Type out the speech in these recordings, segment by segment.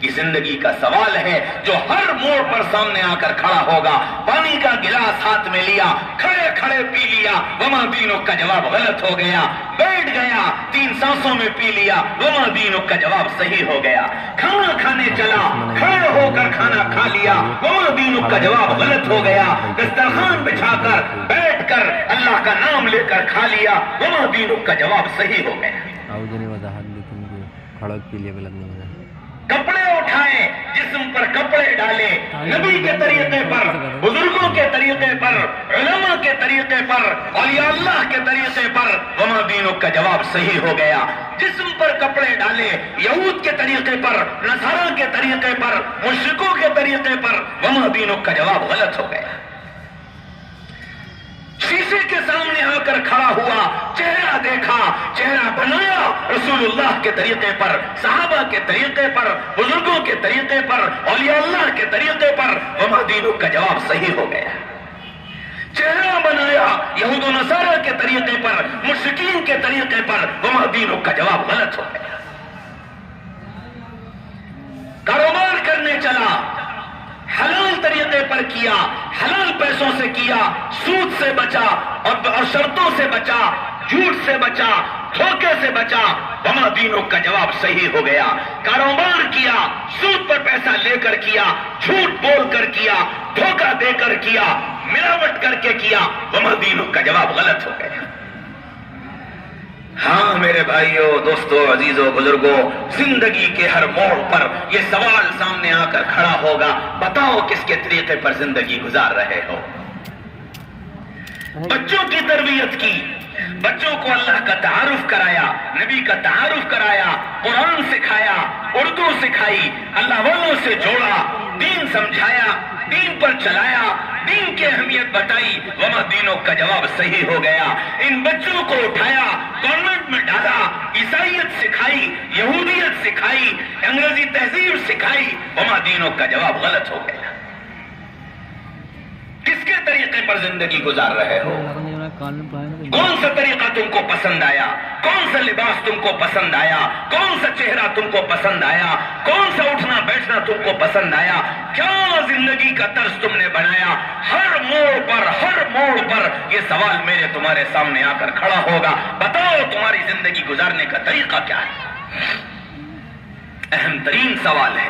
کی زندگی کا سوال ہے جو ہر موڑ پر سامنے آ کر کھڑا ہوگا. پانی کا گلاس ہاتھ میں لیا, کھڑے کھڑے پی لیا, وما دینک کا جواب غلط ہو گیا. بیٹھ گیا, 3 سانسوں میں پی لیا, وما دینک کا جواب صحیح ہو گیا. کھانا کھانے چلا, کھڑے ہو کر کھانا کھا لیا, وما دینک کا جواب غلط ہو گیا. دسترخوان بچھا کر بیٹھ کر اللہ کا نام لے کر کھا لیا, وما دینک کا جواب صحیح ہو گیا. کپڑے اٹھائے, جسم پر کپڑے ڈالے, نبی کے طریقے پر, بزرگوں کے طریقے پر, علماء کے طریقے پر, اولیاء اللہ کے طریقے پر, وما دینک کا جواب صحیح ہو گیا. جسم پر کپڑے ڈالے, یہود کے طریقے پر, نصارہ کے طریقے پر, مشرکوں کے طریقے پر, وما دینک کا جواب غلط ہو گیا. شیشے کے سامنے آ کر کھڑا ہوا, چہرہ دیکھا, چہرہ بنایا رسول اللہ کے طریقے پر, صحابہ کے طریقے پر, بزرگوں کے طریقے پر, اولیاء اللہ کے طریقے پر, وما دینک کا جواب صحیح ہو گیا. چہرہ بنایا یہود و نصارہ کے طریقے پر, مشرکین کے طریقے پر, وما دینک کا جواب غلط ہو گیا. کاروبار کرنے چلا, حلال طریقے پر کیا, حلال پیسوں سے کیا, سود سے بچا اور شرطوں سے بچا, جھوٹ سے بچا, دھوکے سے بچا, وما دینک کا جواب صحیح ہو گیا. کاروبار کیا, سود پر پیسہ لے کر کیا, جھوٹ بول کر کیا, دھوکہ دے کر کیا, ملاوٹ کر کے کیا, وما دینک کا جواب غلط ہو گیا. ہاں میرے بھائیوں, دوستوں, عزیزوں, بزرگوں, زندگی کے ہر موڑ پر یہ سوال سامنے آ کر کھڑا ہوگا, بتاؤ کس کے طریقے پر زندگی گزار رہے ہو. بچوں کی تربیت کی, بچوں کو اللہ کا تعارف کرایا, نبی کا تعارف کرایا, قرآن سکھایا, اردو سکھائی, اللہ والوں سے جوڑا, دین سمجھایا, دین پر چلایا, دین کی اہمیت بتائی, وما دینک کا جواب صحیح ہو گیا. ان بچوں کو اٹھایا, کانوینٹ میں ڈالا, عیسائیت سکھائی, یہودیت سکھائی, انگریزی تہذیب سکھائی, وما دینک کا جواب غلط ہو گیا. کس کے طریقے پر زندگی گزار رہے ہو؟ کون سا طریقہ تم کو پسند آیا؟ کون سا لباس تم کو پسند آیا؟ کون سا چہرہ تم کو پسند آیا؟ کون سا اٹھنا بیٹھنا تم کو پسند آیا؟ کیا زندگی کا طرز تم نے بنایا؟ ہر موڑ پر یہ سوال میرے تمہارے سامنے آ کر کھڑا ہوگا. بتاؤ تمہاری زندگی گزارنے کا طریقہ کیا ہے؟ اہم ترین سوال ہے.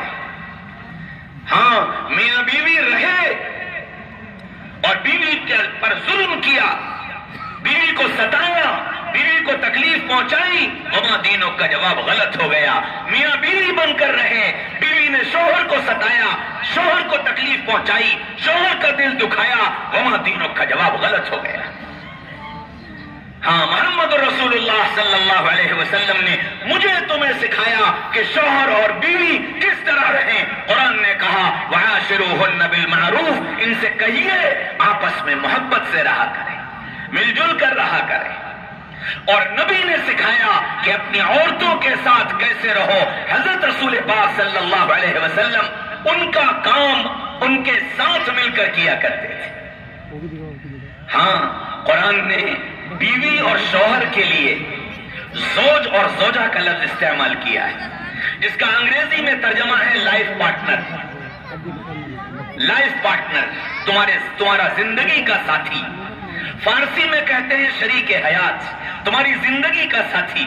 ہاں, میاں بیوی رہے اور بیوی پر ظلم کیا, بیوی کو ستایا, بیوی کو تکلیف پہنچائی, وما دینک کا جواب غلط ہو گیا. میاں بیوی بن کر رہے, بیوی نے شوہر کو ستایا, شوہر کو تکلیف پہنچائی, شوہر کا دل دکھایا, وما دینک کا جواب غلط ہو گیا. ہاں, محمد رسول اللہ صلی اللہ علیہ وسلم نے مجھے تمہیں سکھایا کہ شوہر اور بیوی کس طرح رہیں. قرآن نے کہا وَعَاشِرُوهُنَّ بِالْمَعْرُوفِ, ان سے کہیے آپس میں محبت سے رہا کریں, مل جل کر رہا کریں. اور نبی نے سکھایا کہ اپنی عورتوں کے ساتھ کیسے رہو. حضرت رسول پاک صلی اللہ علیہ وسلم ان کا کام ان کے ساتھ مل کر کیا کرتے تھے. ہاں, قرآن نے بیوی اور شوہر کے لیے زوج اور زوجہ کا لفظ استعمال کیا ہے, جس کا انگریزی میں ترجمہ ہے لائف پارٹنر. لائف پارٹنر, تمہارا زندگی کا ساتھی. فارسی میں کہتے ہیں شریک حیات, تمہاری زندگی کا ساتھی.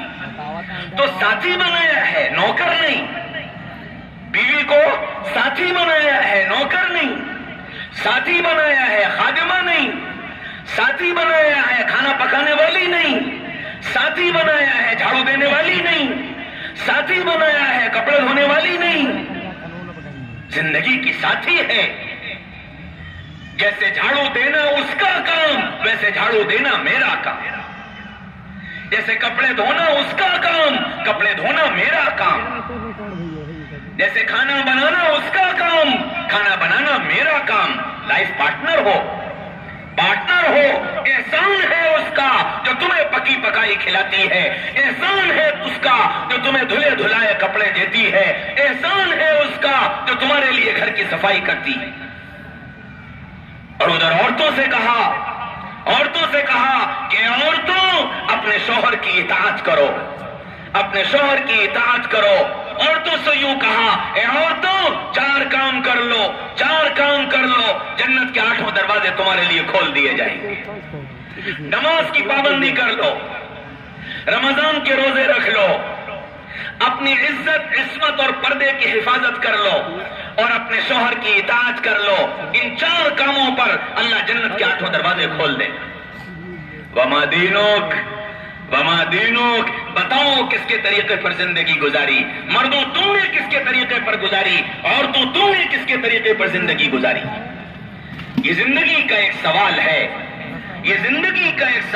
تو ساتھی بنایا ہے, نوکر نہیں. بیوی کو ساتھی بنایا ہے, نوکر نہیں. ساتھی بنایا ہے, خادمہ نہیں. ساتھی بنایا ہے, کھانا پکانے والی نہیں. ساتھی بنایا ہے, جھاڑو دینے والی نہیں. ساتھی بنایا ہے, کپڑے دھونے والی نہیں. زندگی کی ساتھی ہے. جیسے جھاڑو دینا اس کا کام, ویسے جھاڑو دینا میرا کام. جیسے کپڑے دھونا اس کا کام, کپڑے دھونا میرا کام. جیسے کھانا بنانا اس کا کام, کھانا بنانا میرا کام. لائف پارٹنر ہو, پارٹنر ہو. احسان ہے اس کا جو تمہیں پکی پکائی کھلاتی ہے. احسان ہے اس کا جو تمہیں دھلے دھلائے کپڑے دیتی ہے. احسان ہے اس کا جو تمہارے لیے گھر کی صفائی کرتی ہے. اور ادھر عورتوں سے کہا کہ عورتوں اپنے شوہر کی اطاعت کرو, اپنے شوہر کی اطاعت کرو. عورتوں سے یوں کہا اے عورتوں 4 کام کر لو، 4 کام کر لو، جنت کے 8 دروازے تمہارے لیے کھول دیے جائیں گے۔ نماز کی پابندی کر لو، رمضان کے روزے رکھ لو، اپنی عزت عصمت اور پردے کی حفاظت کر لو، اور اپنے شوہر کی اطاعت کر لو۔ ان 4 کاموں پر اللہ جنت کے 8 دروازے کھول دے۔ وما دینک، وما دینک، بتاؤ کس کے طریقے پر زندگی گزاری؟ مردوں تم نے کس کے طریقے پر گزاری؟ عورتوں تم نے کس کے طریقے پر زندگی گزاری؟ یہ زندگی کا ایک سوال ہے، یہ زندگی کا ایک